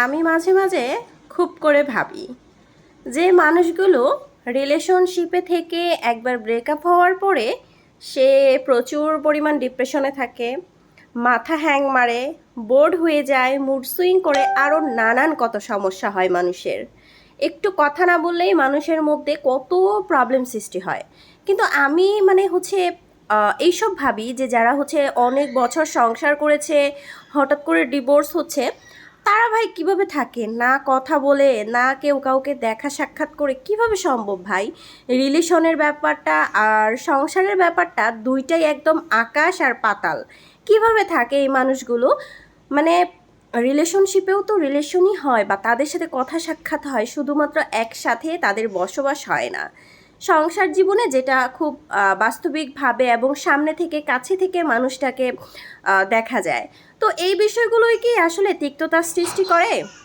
আমি মাঝে মাঝে খুব করে ভাবি যে মানুষগুলো রিলেশনশিপে থেকে একবার ব্রেকআপ হওয়ার পরে সে প্রচুর পরিমাণ ডিপ্রেশনে থাকে, মাথা হ্যাং মারে, বোর্ড হয়ে যায়, মুড সুইং করে, আরও নানান কত সমস্যা হয় মানুষের। একটু কথা না বললেই মানুষের মধ্যে কত প্রবলেম সৃষ্টি হয়। কিন্তু আমি এইসব ভাবি যে যারা অনেক বছর সংসার করেছে, হঠাৎ করে ডিভোর্স হচ্ছে, তারা ভাই কিভাবে থাকে, না কথা বলে, না কেউ কাউকে দেখা সাক্ষাৎ করে, কিভাবে সম্ভব ভাই? রিলেশনের ব্যাপারটা আর সংসারের ব্যাপারটা দুইটাই একদম আকাশ আর পাতাল। কিভাবে থাকে এই মানুষগুলো? মানে রিলেশনশিপেও তো রিলেশনই হয়, বা তাদের সাথে কথা সাক্ষাৎ হয়, শুধুমাত্র একসাথে তাদের বসবাস হয় না। সংসার জীবনে যেটা খুব বাস্তবিকভাবে এবং সামনে থেকে কাছে থেকে মানুষটাকে দেখা যায়। তো এই বিষয়গুলোই কি আসলে তিক্ততা সৃষ্টি করে?